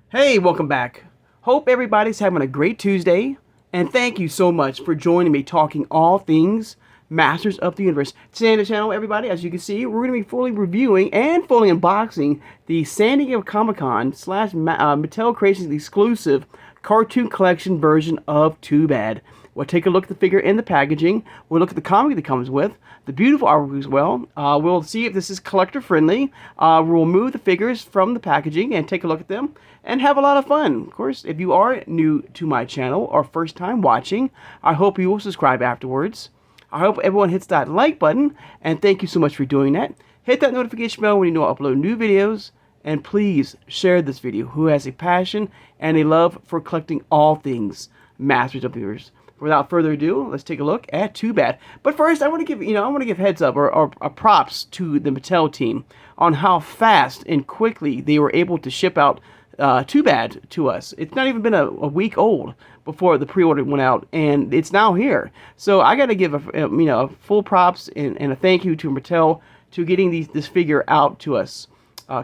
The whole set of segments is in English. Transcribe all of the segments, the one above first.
Hey, welcome back. Hope everybody's having a great Tuesday, and thank you so much for joining me talking all things Masters of the Universe. Today on the channel, everybody, as you can see, we're going to be fully reviewing and fully unboxing the San Diego Comic-Con slash Mattel Creations exclusive cartoon collection version of Too Bad. We'll take a look at the figure and the packaging. We'll look at the comic that comes with, the beautiful artwork as well. We'll see if this is collector friendly. We'll remove the figures from the packaging and take a look at them and have a lot of fun. Of course, if you are new to my channel or first time watching, I hope you will subscribe afterwards. I hope everyone hits that like button, and thank you so much for doing that. Hit that notification bell when you know I upload new videos, and please share this video who has a passion and a love for collecting all things Masters of the Universe. Without further ado, let's take a look at Too Bad. But first, I want to give heads up or props to the Mattel team on how fast and quickly they were able to ship out Too Bad to us. It's not even been a week old before the pre-order went out, and it's now here. So I got to give a full props and a thank you to Mattel to getting this figure out to us.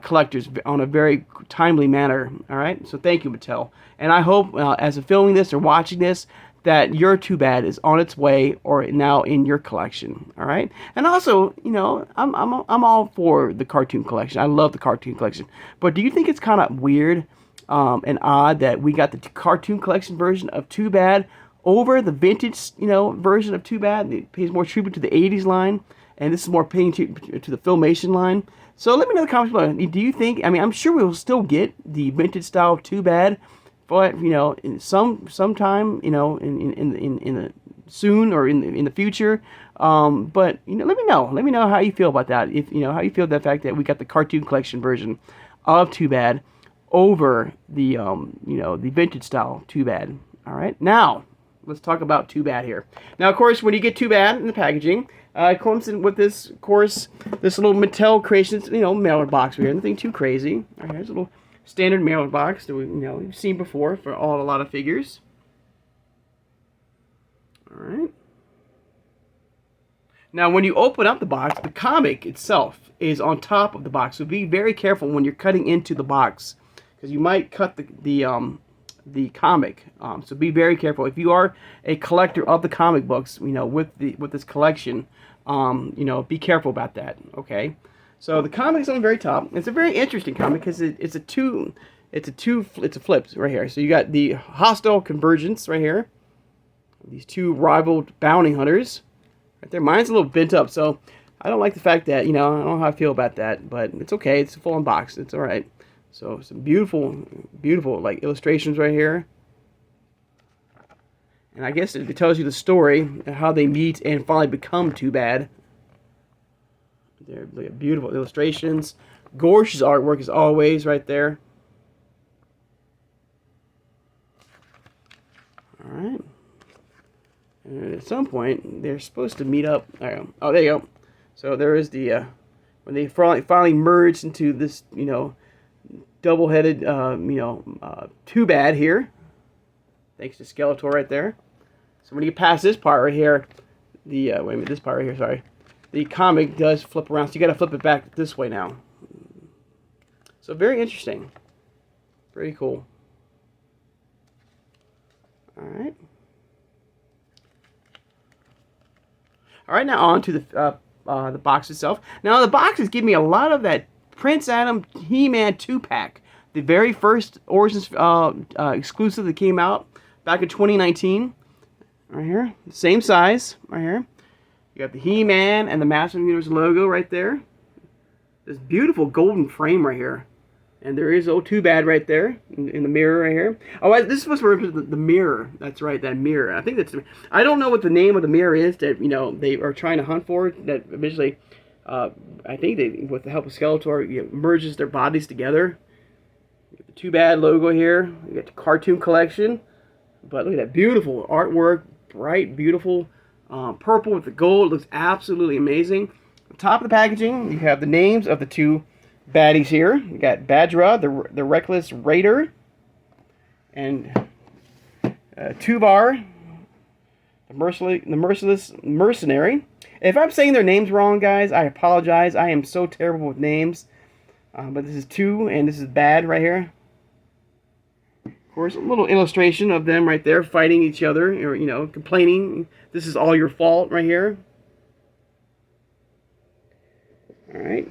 Collectors on a very timely manner. All right, so thank you, Mattel, and I hope as of filming this or watching this that your Too Bad is on its way or now in your collection. All right, and also, I'm all for the cartoon collection. I love the cartoon collection, but do you think it's kind of weird and odd that we got the cartoon collection version of Too Bad over the vintage version of Too Bad? It pays more tribute to the '80s line, and this is more paying to the Filmation line. So let me know in the comments below. Do you think? I mean, I'm sure we'll still get the vintage style Too Bad, but in sometime in the soon or in the future. But let me know. Let me know how you feel about that. If how you feel that fact that we got the cartoon collection version of Too Bad over the the vintage style Too Bad. All right, now let's talk about Too Bad here. Now, of course, when you get Too Bad in the packaging, it comes in with this, of course, this little Mattel Creations, mailer box here. Nothing too crazy. All right, here's a little standard mailer box that we've seen before for a lot of figures. All right. Now, when you open up the box, the comic itself is on top of the box. So be very careful when you're cutting into the box, because you might cut the comic. So be very careful. If you are a collector of the comic books, with this collection, be careful about that. Okay. So the comic is on the very top. It's a very interesting comic because it's a flip right here. So you got the hostile convergence right here. These two rival bounty hunters right there. Mine's a little bent up, so I don't like the fact that I don't know how I feel about that, but it's okay. It's a full unbox. It's all right. So some beautiful like illustrations right here. And I guess it tells you the story of how they meet and finally become Too Bad. They're beautiful illustrations. Gorgeous artwork as always right there. Alright. And at some point, they're supposed to meet up. Oh, there you go. So there is the, when they finally merge into this, double-headed, Too Bad here. Thanks to Skeletor right there. So when you get past this part right here, wait a minute, this part right here, sorry. The comic does flip around, so you got to flip it back this way now. So very interesting. Very cool. Alright. Alright, now on to the box itself. Now the boxes give me a lot of that Prince Adam He-Man 2-pack. The very first Origins exclusive that came out back in 2019. Right here. Same size. Right here. You got the He-Man and the Masters of the Universe logo right there. This beautiful golden frame right here. And there is Too Bad right there in the mirror right here. Oh, this is supposed to represent the mirror. That's right, that mirror. I think that's. I don't know what the name of the mirror is that they are trying to hunt for. That eventually, I think they, with the help of Skeletor, merges their bodies together. You got the Too Bad logo here. You got the cartoon collection. But look at that beautiful artwork, bright, beautiful. Purple with the gold. Looks absolutely amazing. On top of the packaging, you have the names of the two baddies here. You got Badra, the Reckless Raider, and Tuvar, the Merciless Mercenary. If I'm saying their names wrong, guys, I apologize. I am so terrible with names. But this is 2, and this is Bad right here. Of course, a little illustration of them right there fighting each other, or, you know, complaining. This is all your fault right here. All right.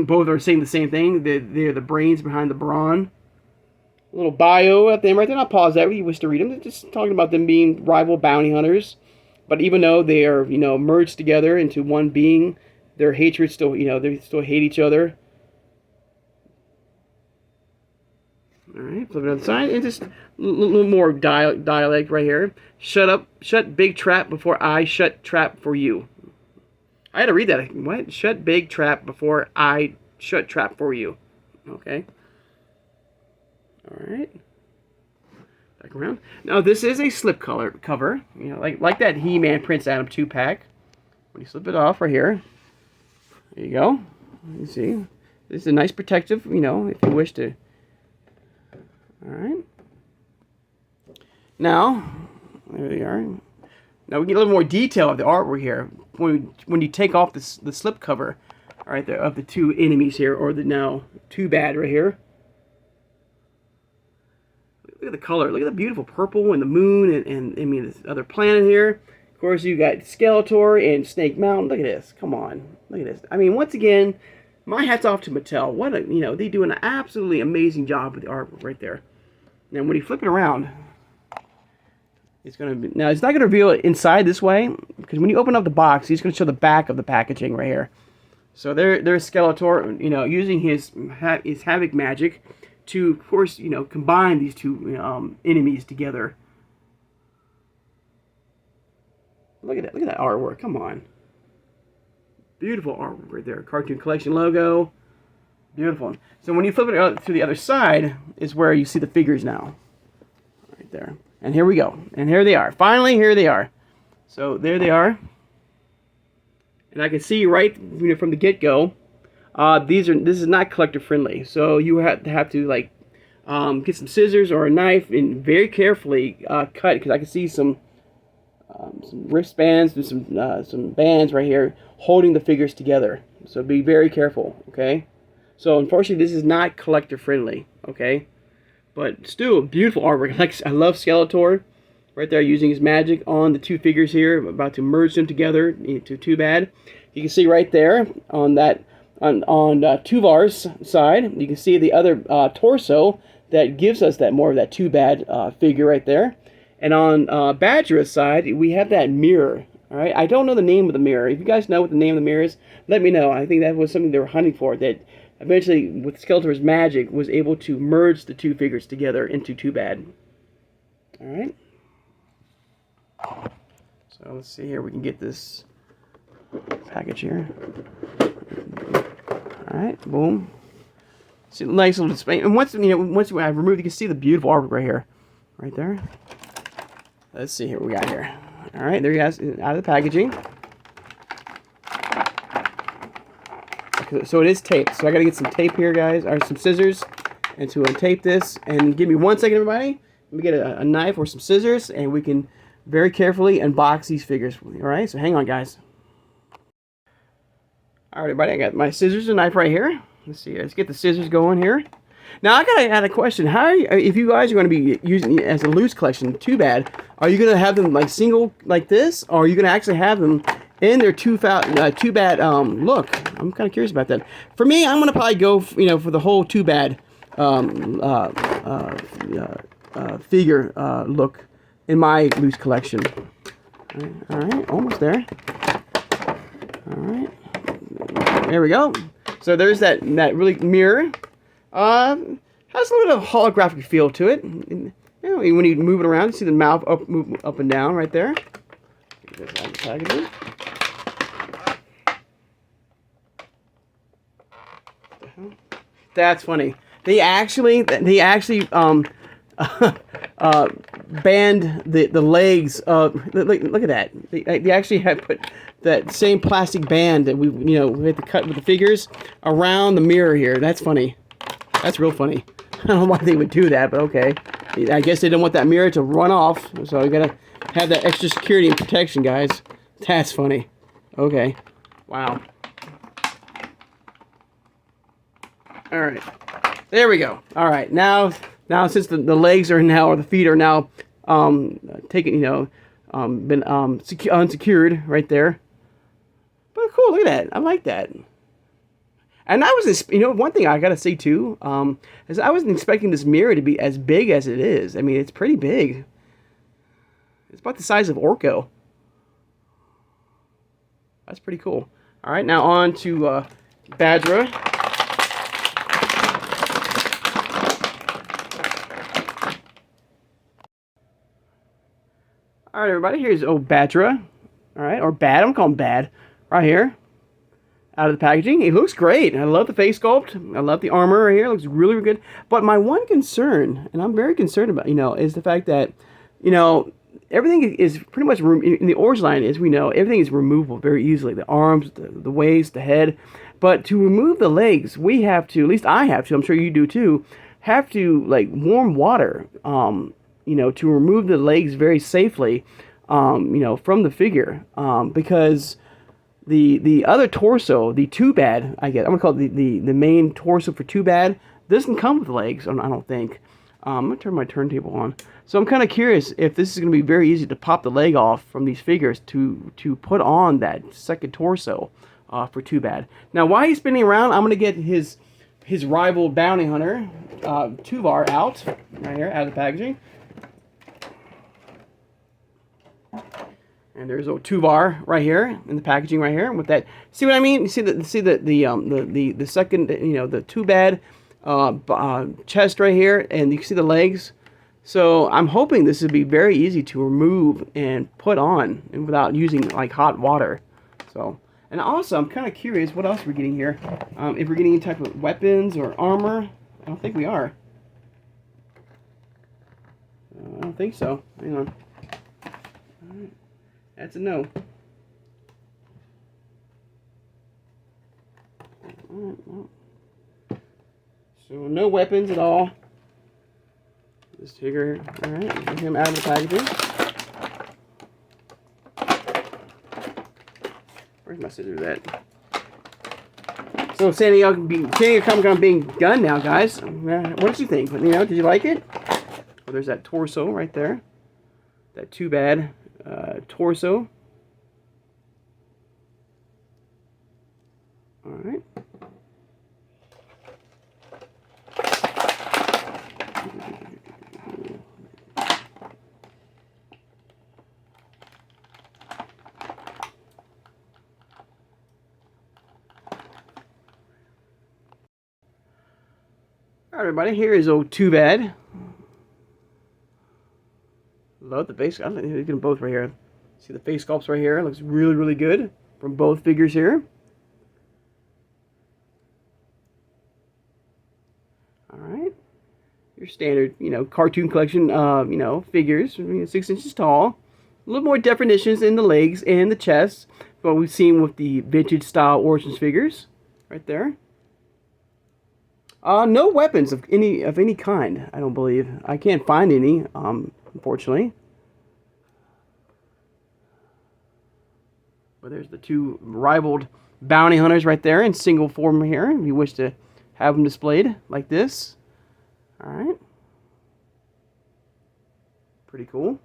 Both are saying the same thing. They're the brains behind the brawn. A little bio at them right there. I'll pause that if you wish to read them. They're just talking about them being rival bounty hunters. But even though they are, you know, merged together into one being, their hatred still, you know, they still hate each other. All right, flip it on the side, and just a little more dialect right here. Shut big trap before I shut trap for you. I had to read that. What? Shut big trap before I shut trap for you. Okay. All right. Back around. Now this is a slip cover. You know, like that He-Man Prince Adam 2-pack. When you slip it off right here, there you go. You see, this is a nice protective. You know, if you wish to. All right. Now, there we are. Now we get a little more detail of the artwork here. When you take off the slip cover, all right, of the two enemies here, or the now too bad right here. Look at the color. Look at the beautiful purple and the moon and I mean this other planet here. Of course, you got Skeletor and Snake Mountain. Look at this. Come on. Look at this. I mean, once again, my hat's off to Mattel. What a, you know, they do an absolutely amazing job with the artwork right there. Now, when you flip it around, it's going to be, now it's not going to reveal it inside this way, because when you open up the box, he's going to show the back of the packaging right here. So there's Skeletor, you know, using his Havoc magic to, of course, you know, combine these two enemies together. Look at that! Look at that artwork! Come on, beautiful artwork right there. Cartoon Collection logo, beautiful. So when you flip it out to the other side, is where you see the figures now, right there. And here we go. And here they are. Finally, here they are. So there they are. And I can see right, you know, from the get-go, this is not collector friendly. So you have to like get some scissors or a knife and very carefully cut, because I can see some wristbands and some bands right here holding the figures together. So be very careful, okay? So unfortunately, this is not collector friendly, okay? But still, beautiful artwork. I love Skeletor right there using his magic on the two figures here, about to merge them together into Too Bad. You can see right there on that on Tuvar's side, you can see the other torso that gives us that more of that Too Bad figure right there. And on Badger's side, we have that mirror. All right, I don't know the name of the mirror. If you guys know what the name of the mirror is, let me know. I think that was something they were hunting for. That eventually, with Skeletor's magic, was able to merge the two figures together into Too Bad. All right. So let's see here. We can get this package here. All right. Boom. See, nice little display. And once I remove, you can see the beautiful artwork right here, right there. Let's see here what we got here. All right. There you guys, out of the packaging. So it is taped. So I got to get some tape here, guys, or some scissors, and to untape this. And give me 1 second, everybody. Let me get a knife or some scissors, and we can very carefully unbox these figures. All right, so hang on, guys. All right, everybody, I got my scissors and knife right here. Let's see. Let's get the scissors going here. Now I gotta add a question. How are you, if you guys are going to be using it as a loose collection? Too Bad. Are you going to have them like single like this, or are you going to actually have them in their Too Bad look? I'm kind of curious about that. For me, I'm going to probably go, you know, for the whole Too Bad figure look in my loose collection. All right, almost there. All right, there we go. So there's that really mirror. Has a little bit of holographic feel to it. And, you know, when you move it around, you see the mouth move up and down right there. Get this out of the packaging. That's funny. They actually banned the legs of. Look at that. They actually had put that same plastic band that we had to cut with the figures around the mirror here. That's funny. That's real funny. I don't know why they would do that, but okay. I guess they don't want that mirror to run off, so you gotta have that extra security and protection, guys. That's funny. Okay. Wow. All right. There we go. All right. Now Now, since the legs are now, or the feet are now taken, been unsecured right there. But cool, look at that. I like that. And I was, one thing I gotta say too, is I wasn't expecting this mirror to be as big as it is. I mean, it's pretty big. It's about the size of Orko. That's pretty cool. All right, now on to Badra. All right, everybody, here's old Badra. All right, or Bad, I'm calling him Bad. Right here, out of the packaging. He looks great. I love the face sculpt. I love the armor right here. It looks really, really good. But my one concern, and I'm very concerned about, is the fact that, everything is pretty much, in the Orange line, as we know, everything is removable very easily. The arms, the waist, the head. But to remove the legs, we have to, at least I have to, I'm sure you do too, have to, like, warm water, to remove the legs very safely, from the figure. Because the other torso, the Too Bad, I guess, I'm going to call it the main torso for Too Bad, doesn't come with legs, I don't think. I'm going to turn my turntable on. So I'm kind of curious if this is going to be very easy to pop the leg off from these figures to put on that second torso for Too Bad. Now, while he's spinning around, I'm going to get his rival bounty hunter, Tuvar, out, right here, out of the packaging. And there's old Tuvar right here in the packaging right here with that. See what I mean? You see the second, the Too Bad chest right here, and you can see the legs. So I'm hoping this would be very easy to remove and put on, and without using like hot water. So, and also I'm kind of curious what else we're getting here. If we're getting any type of weapons or armor. I don't think we are. I don't think so. Hang on. All right. That's a no. Alright, well. So no weapons at all. This figure, alright, get him out of the packaging. Where's my scissors at? So San Diego Comic-Con being done now, guys. What did you think? Did you like it? Oh, there's that torso right there. That Too Bad torso. All right. All right, everybody. Here is old Too Bad. Love the face. I'm looking at both right here. See the face sculpts right here. Looks really, really good from both figures here. All right. Your standard, cartoon collection, figures. 6 inches tall. A little more definitions in the legs and the chest. What we've seen with the vintage style Origins figures, right there. No weapons of any kind. I don't believe. I can't find any. Unfortunately. But there's the two rivaled bounty hunters right there in single form here, if you wish to have them displayed like this. Alright. Pretty cool.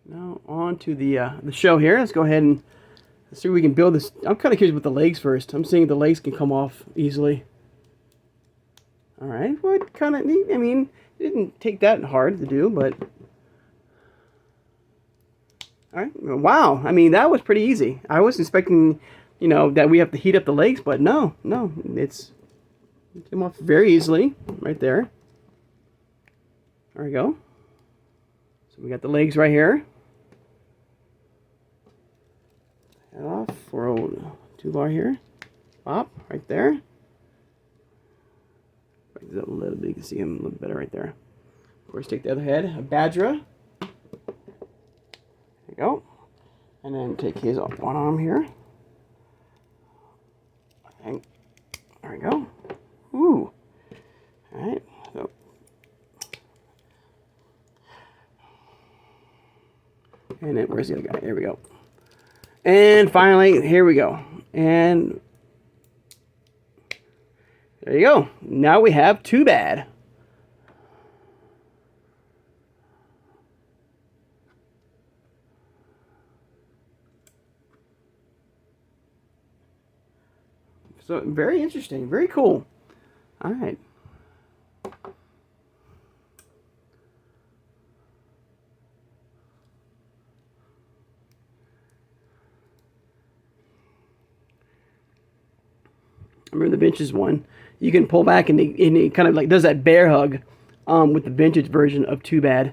Now on to the show here. Let's go ahead and see if we can build this. I'm kind of curious with the legs first. I'm seeing the legs can come off easily. Alright, what kind of neat? I mean, it didn't take that hard to do, but... Alright, wow, I mean, that was pretty easy. I was expecting, that we have to heat up the legs, but no, it came off very easily, right there. There we go. So we got the legs right here. Head off for old Tuvar here. Pop, right there. Brings it up a little bit, you can see him a little better right there. Of course, take the other head, a Badra. There you go. And then take his one arm here. And there we go. Ooh. Alright. So. And then where's the other guy? Here we go. And finally, here we go. And There you go. Now we have Too Bad. So very interesting, very cool. All right. I remember the Vintage one. You can pull back and it kind of like does that bear hug with the Vintage version of Too Bad.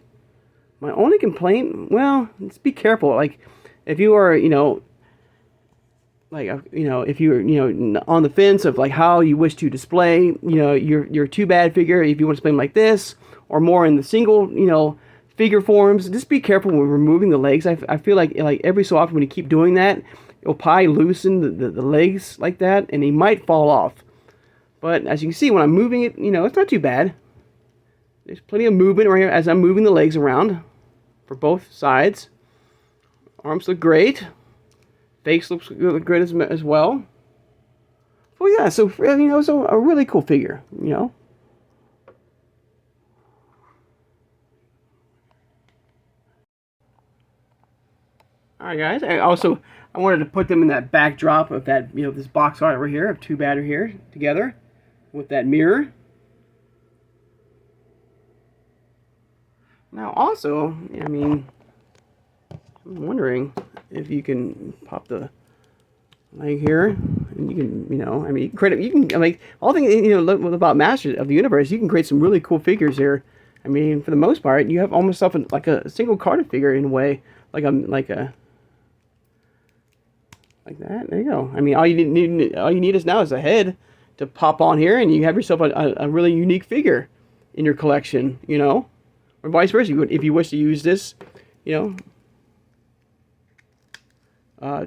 My only complaint, well, let's be careful. Like, if you are, if you're, on the fence of like how you wish to display, your Too Bad figure, if you want to display them like this, or more in the single, figure forms, just be careful when removing the legs. I feel like every so often when you keep doing that, it'll probably loosen the legs like that, and he might fall off. But as you can see, when I'm moving it, it's not too bad. There's plenty of movement right here as I'm moving the legs around for both sides. Arms look great. Face looks good as well. Well, yeah, so, it's a really cool figure, Alright guys, I wanted to put them in that backdrop of that, this box art over here of Too Bad here together with that mirror. Now also, I'm wondering if you can pop the leg here, and you can, you can like all things, about Masters of the Universe, you can create some really cool figures here. For the most part, you have almost something like a single carded figure in a way, like that. There you go. All you need is now is a head to pop on here, and you have yourself a really unique figure in your collection. Or vice versa. If you wish to use this,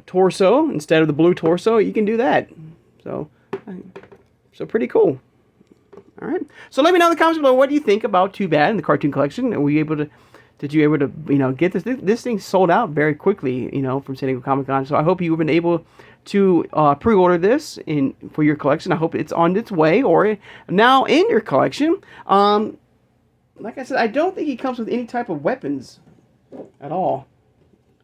torso instead of the blue torso, you can do that. So pretty cool. All right. So let me know in the comments below, what do you think about Too Bad in the cartoon collection? Did you able to get this? This thing sold out very quickly, from San Diego Comic-Con. So I hope you've been able to pre-order this for your collection. I hope it's on its way or now in your collection. Like I said, I don't think he comes with any type of weapons at all.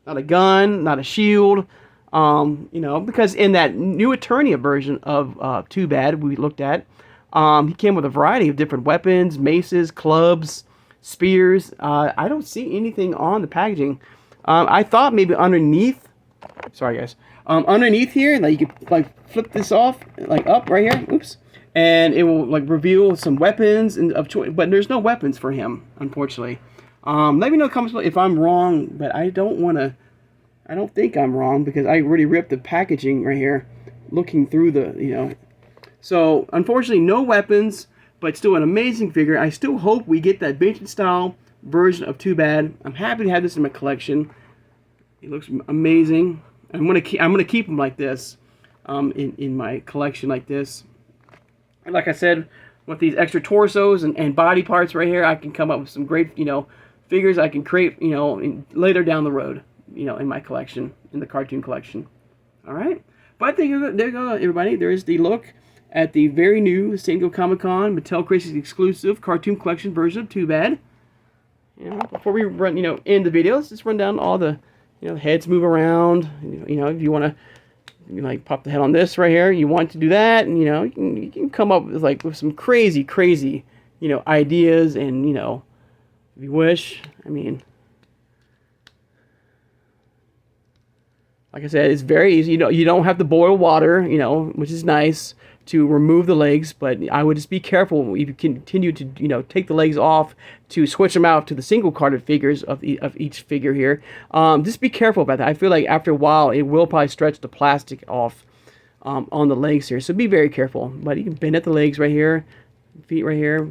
Not a gun, not a shield. Because in that new Eternia version of Too Bad we looked at, he came with a variety of different weapons, maces, clubs, spears. I don't see anything on the packaging. I thought maybe underneath, sorry guys, underneath here, like you could flip this off, up right here, oops, and it will reveal some weapons of choice, but there's no weapons for him, unfortunately. Let me know in the comments if I'm wrong, but I don't think I'm wrong, because I already ripped the packaging right here, looking through the, So, unfortunately, no weapons, but still an amazing figure. I still hope we get that vintage style version of Too Bad. I'm happy to have this in my collection. It looks amazing. I'm gonna keep them like this, in my collection like this. And like I said, with these extra torsos and body parts right here, I can come up with some great, figures I can create, later down the road, in my collection, in the cartoon collection. All right. But there you go, everybody. There's the look at the very new San Diego Comic-Con Mattel Creations exclusive cartoon collection version of Too Bad. Before we run, end the video, let's just run down all the, heads move around. If you want to, pop the head on this right here, you want to do that, and you can come up with some crazy, ideas, and if you wish, like I said, it's very easy. You don't have to boil water, which is nice, to remove the legs. But I would just be careful if you continue to, take the legs off to switch them out to the single carded figures of each figure here. Just be careful about that. I feel like after a while, it will probably stretch the plastic off on the legs here. So be very careful. But you can bend at the legs right here, feet right here,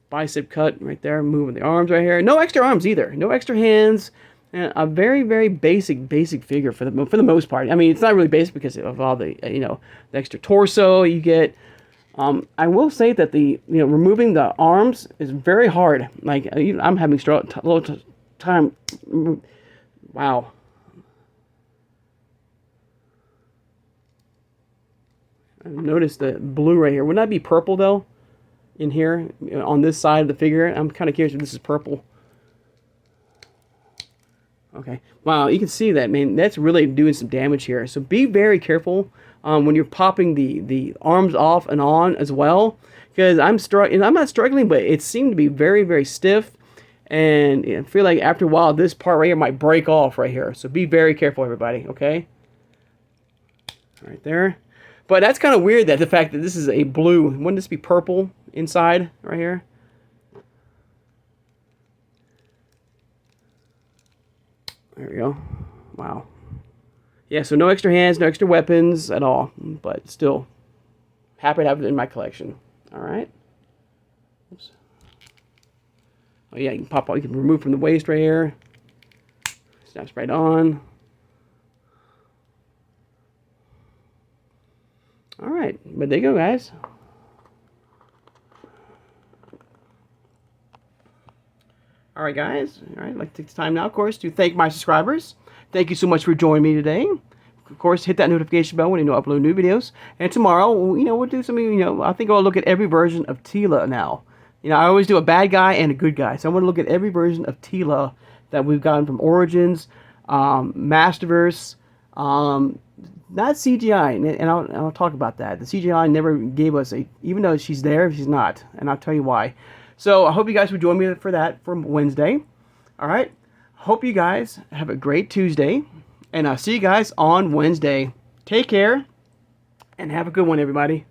bicep cut right there, moving the arms right here. No extra arms either. No extra hands. And a very, very basic figure for the most part. It's not really basic because of all the the extra torso you get. I will say that the removing the arms is very hard. I'm having a little time. Wow. Notice the blue right here. Wouldn't that be purple though? In here, on this side of the figure. I'm kind of curious if this is purple. Okay. Wow, you can see that, man. That's really doing some damage here. So be very careful when you're popping the arms off and on as well. Because I'm not struggling, but it seemed to be very, very stiff. And I feel like after a while, this part right here might break off right here. So be very careful, everybody, okay? Right there. But that's kind of weird that the fact that this is a blue. Wouldn't this be purple inside right here? There we go. Wow. Yeah, so no extra hands, no extra weapons at all. But still, happy to have it in my collection. All right. Oops. Oh yeah, you can pop out. You can remove from the waist right here. Snaps right on. All right, but there you go, guys. All right, guys. All right, I'd like to take the time now, of course, to thank my subscribers. Thank you so much for joining me today. Of course, hit that notification bell when you know I upload new videos. And tomorrow, we'll do something, I think I'll look at every version of Tila now. I always do a bad guy and a good guy. So I want to look at every version of Tila that we've gotten from Origins, Masterverse, not CGI. And I'll talk about that. The CGI never gave us even though she's there, she's not. And I'll tell you why. So I hope you guys will join me for that for Wednesday. All right. Hope you guys have a great Tuesday. And I'll see you guys on Wednesday. Take care. And have a good one, everybody.